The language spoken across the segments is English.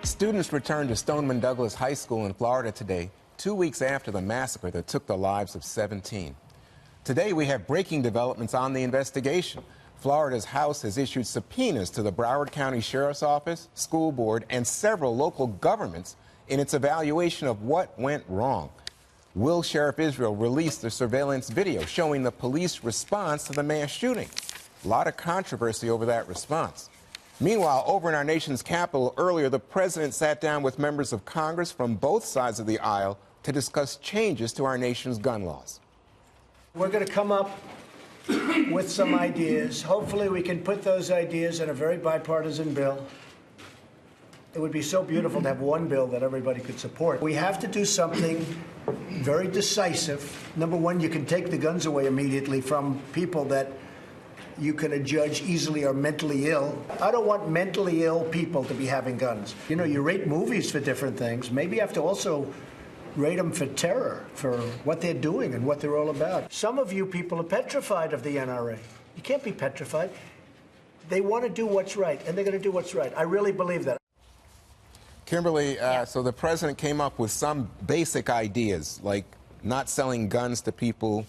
Students returned to Stoneman Douglas High School in Florida today, 2 weeks after the massacre that took the lives of 17. Today, we have breaking developments on the investigation. Florida's House has issued subpoenas to the Broward County Sheriff's Office, school board, and several local governments in its evaluation of what went wrong. Will Sheriff Israel release the surveillance video showing the police response to the mass shooting? A lot of controversy over that response. Meanwhile, over in our nation's capital earlier, the president sat down with members of Congress from both sides of the aisle to discuss changes to our nation's gun laws. We're going to come up with some ideas. Hopefully we can put those ideas in a very bipartisan bill. It would be so beautiful to have one bill that everybody could support. We have to do something very decisive. Number one, you can take the guns away immediately from people that you can judge easily are mentally ill. I don't want mentally ill people to be having guns. You know, you rate movies for different things. Maybe you have to also rate them for terror, for what they're doing and what they're all about. Some of you people are petrified of the NRA. You can't be petrified. They want to do what's right, and they're going to do what's right. I really believe that. Kimberly, so the president came up with some basic ideas, like not selling guns to people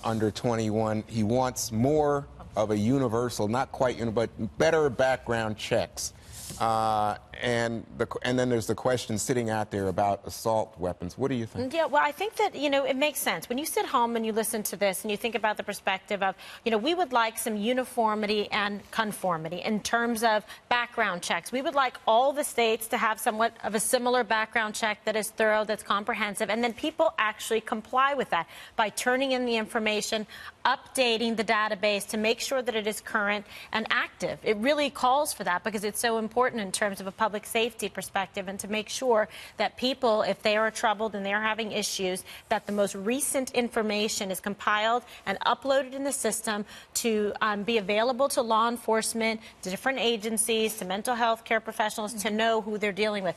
under 21. He wants more of a universal, not quite, but better background checks. And then there's the question sitting out there about assault weapons. What do you think? Yeah, well, I think that, it makes sense. When you sit home and you listen to this and you think about the perspective of, we would like some uniformity and conformity in terms of background checks. We would like all the states to have somewhat of a similar background check that is thorough, that's comprehensive, and then people actually comply with that by turning in the information, updating the database to make sure that it is current and active. It really calls for that because it's so important in terms of a public safety perspective, and to make sure that people, if they are troubled and they're having issues, that the most recent information is compiled and uploaded in the system to be available to law enforcement, to different agencies, to mental health care professionals, to know who they're dealing with.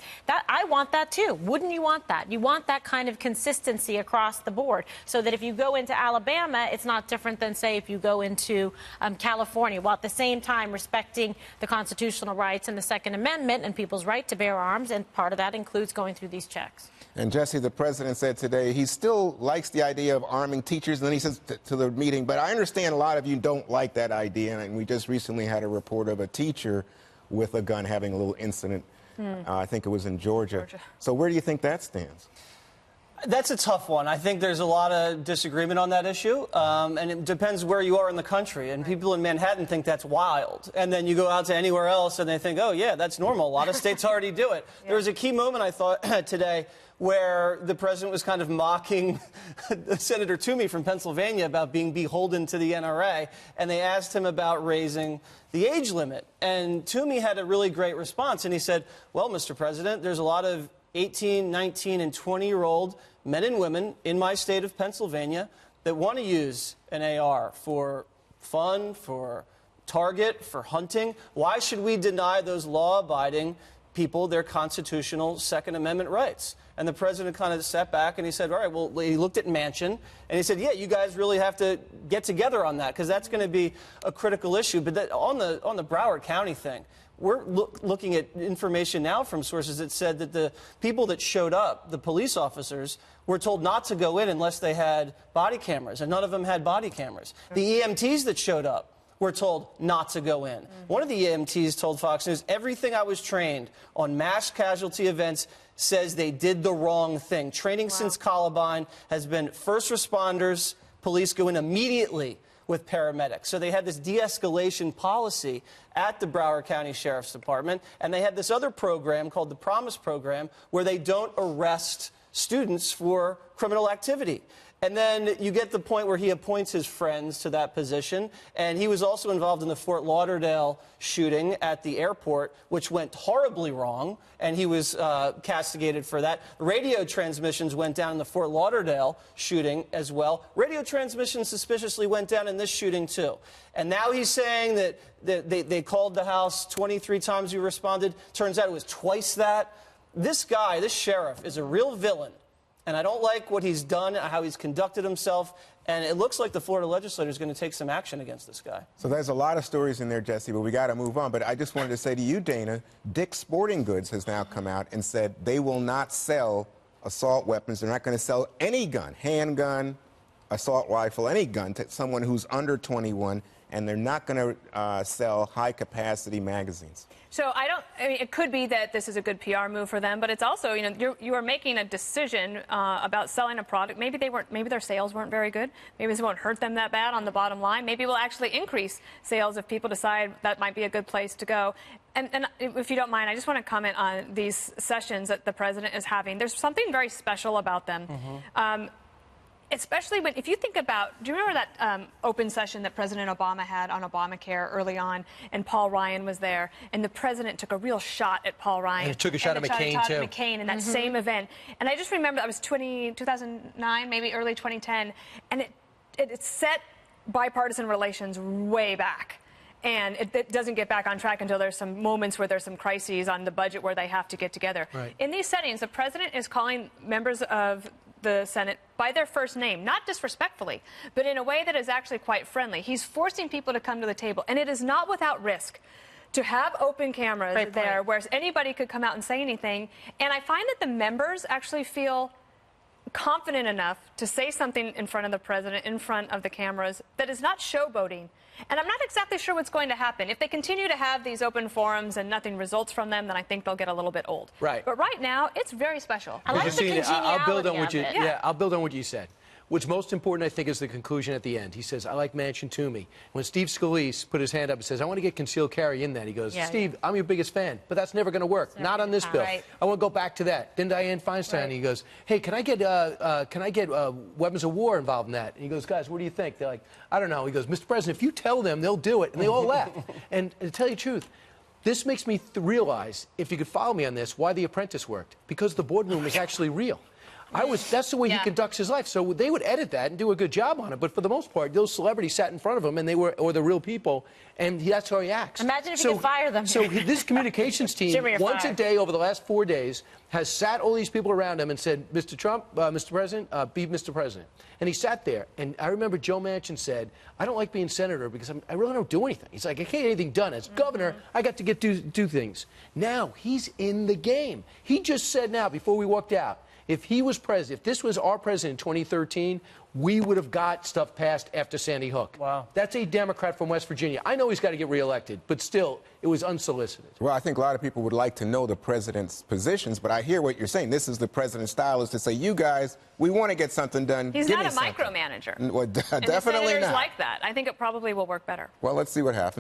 I want that too. Wouldn't you want that? You want that kind of consistency across the board, so that if you go into Alabama, it's not different than, say, if you go into California, while at the same time respecting the constitutional rights and the Second Amendment and people's right to bear arms, and part of that includes going through these checks. And Jesse, the president said today he still likes the idea of arming teachers, and then he says to the meeting, but I understand a lot of you don't like that idea, and we just recently had a report of a teacher with a gun having a little incident. I think it was in Georgia. So where do you think that stands? That's a tough one. I think there's a lot of disagreement on that issue, and it depends where you are in the country. And people in Manhattan think that's wild. And then you go out to anywhere else and they think, oh, yeah, that's normal. A lot of states already do it. There was a key moment, I thought, today where the president was kind of mocking Senator Toomey from Pennsylvania about being beholden to the NRA, and they asked him about raising the age limit. And Toomey had a really great response, and he said, well, Mr. President, there's a lot of 18, 19, and 20-year-old men and women in my state of Pennsylvania that want to use an AR for fun, for target, for hunting. Why should we deny those law-abiding people their constitutional Second Amendment rights? And the president kind of sat back and he said, all right, well, he looked at Manchin and he said, yeah, you guys really have to get together on that, because that's going to be a critical issue. But that, on the Broward County thing, we're looking at information now from sources that said that the people that showed up, the police officers, were told not to go in unless they had body cameras, and none of them had body cameras. The EMTs that showed up were told not to go in. One of the EMTs told Fox News, everything I was trained on mass casualty events says they did the wrong thing. Training since Columbine has been first responders, police go in immediately with paramedics. So they had this de-escalation policy at the Broward County Sheriff's Department, and they had this other program called the Promise Program, where they don't arrest students for criminal activity. And then you get the point where he appoints his friends to that position. And he was also involved in the Fort Lauderdale shooting at the airport, which went horribly wrong. And he was castigated for that. Radio transmissions went down in the Fort Lauderdale shooting as well. Radio transmissions suspiciously went down in this shooting, too. And now he's saying that they called the house 23 times, we responded. Turns out it was twice that. This guy, this sheriff, is a real villain. And I don't like what he's done, how he's conducted himself. And it looks like the Florida legislature is going to take some action against this guy. So there's a lot of stories in there, Jesse, but we got to move on. But I just wanted to say to you, Dana, Dick's Sporting Goods has now come out and said they will not sell assault weapons. They're not going to sell any gun, handgun, assault rifle, any gun to someone who's under 21, and they're not going to sell high-capacity magazines. So I mean, it could be that this is a good PR move for them, but it's also, you are making a decision about selling a product. Maybe their sales weren't very good. Maybe this won't hurt them that bad on the bottom line. Maybe it will actually increase sales if people decide that might be a good place to go. And if you don't mind, I just want to comment on these sessions that the president is having. There's something very special about them. Especially if you think about, do you remember that open session that President Obama had on Obamacare early on, and Paul Ryan was there, and the president took a real shot at Paul Ryan. And he took a shot at McCain, too. McCain in that same event. And I just remember that was 2009, maybe early 2010, and it set bipartisan relations way back. And it doesn't get back on track until there's some moments where there's some crises on the budget where they have to get together. Right. In these settings, the president is calling members of the Senate by their first name, not disrespectfully, but in a way that is actually quite friendly. He's forcing people to come to the table, and it is not without risk to have open cameras there where anybody could come out and say anything. And I find that the members actually feel confident enough to say something in front of the president, in front of the cameras, that is not showboating. And I'm not exactly sure what's going to happen. If they continue to have these open forums and nothing results from them, then I think they'll get a little bit old. Right. But right now, it's very special. I like the Christine, I'll build on what you, congeniality of it. I'll build on what you said. What's most important, I think, is the conclusion at the end. He says, I like Manchin Toomey. When Steve Scalise put his hand up and says, I want to get concealed carry in that, he goes, Steve, I'm your biggest fan, but that's never going to work. Not on this bill. Right. I want to go back to that. Then Dianne Feinstein, he goes, hey, can I get weapons of war involved in that? And he goes, guys, what do you think? They're like, I don't know. He goes, Mr. President, if you tell them, they'll do it. And they all laugh. And to tell you the truth, this makes me realize, if you could follow me on this, why The Apprentice worked. Because the boardroom was actually real. That's the way he conducts his life. So they would edit that and do a good job on it. But for the most part, those celebrities sat in front of him, and or the real people, and that's how he acts. Imagine if you could fire them. So this communications team, once a day over the last 4 days, has sat all these people around him and said, Mr. Trump, Mr. President, be Mr. President. And he sat there. And I remember Joe Manchin said, I don't like being senator because I really don't do anything. He's like, I can't get anything done. As governor, I got to do things. Now, he's in the game. He just said now, before we walked out, if he was president, if this was our president in 2013, we would have got stuff passed after Sandy Hook. Wow. That's a Democrat from West Virginia. I know he's got to get reelected, but still, it was unsolicited. Well, I think a lot of people would like to know the president's positions, but I hear what you're saying. This is the president's style, is to say, you guys, we want to get something done. He's Give not me a something. micromanager. Well, and definitely the senators not. like that. I think it probably will work better. Well, let's see what happens.